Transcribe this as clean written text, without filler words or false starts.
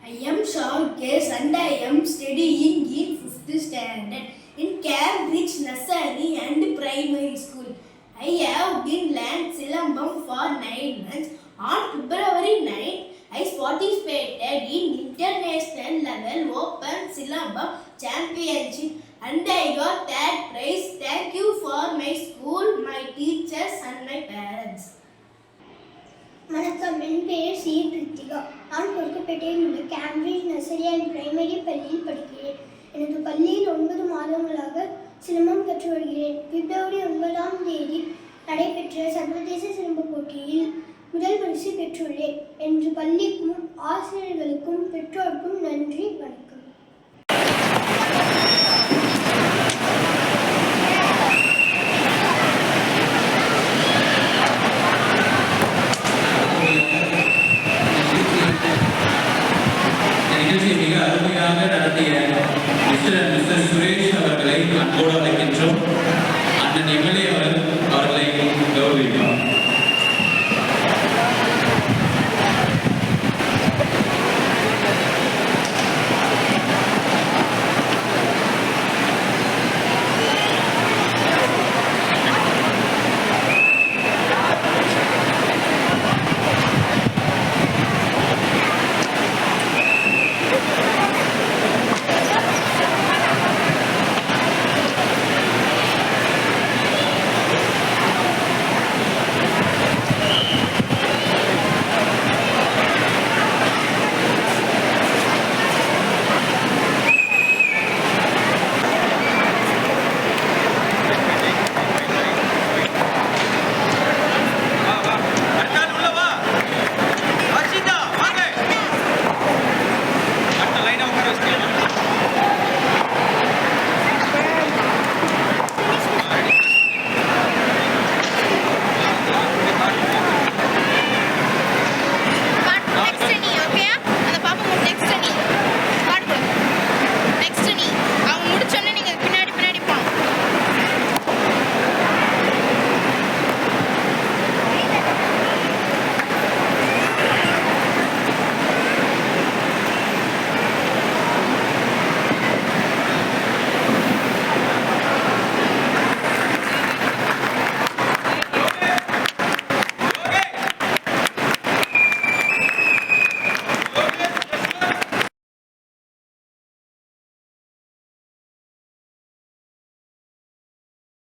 I am Shaukesh and I am studying in 5th standard in Cambridge Nursery and Primary School. I have been learned Silambam for 9 months. On February 9, I participated in international level Open Silambam Championship and I got that prize. Thank you for my school, my teachers and my parents. வணக்கம், என் பெயர் C. Kiruthika. நான் கொருக்குப்பேட்டையில் உள்ள Cambridge nursery and primary பள்ளியில் படிக்கிறேன். எனது பள்ளியில் 9 மாதங்களாக சிலம்பம் கற்று வருகிறேன். பிப்ரவரி 9ஆம் தேதி நடைபெற்ற சர்வதேச சிலம்ப போட்டியில் முதல் பரிசு பெற்றுள்ளேன். எனது பள்ளிக்கும் ஆசிரியர்களுக்கும் பெற்றோருக்கும் நன்றி. வணக்கம்.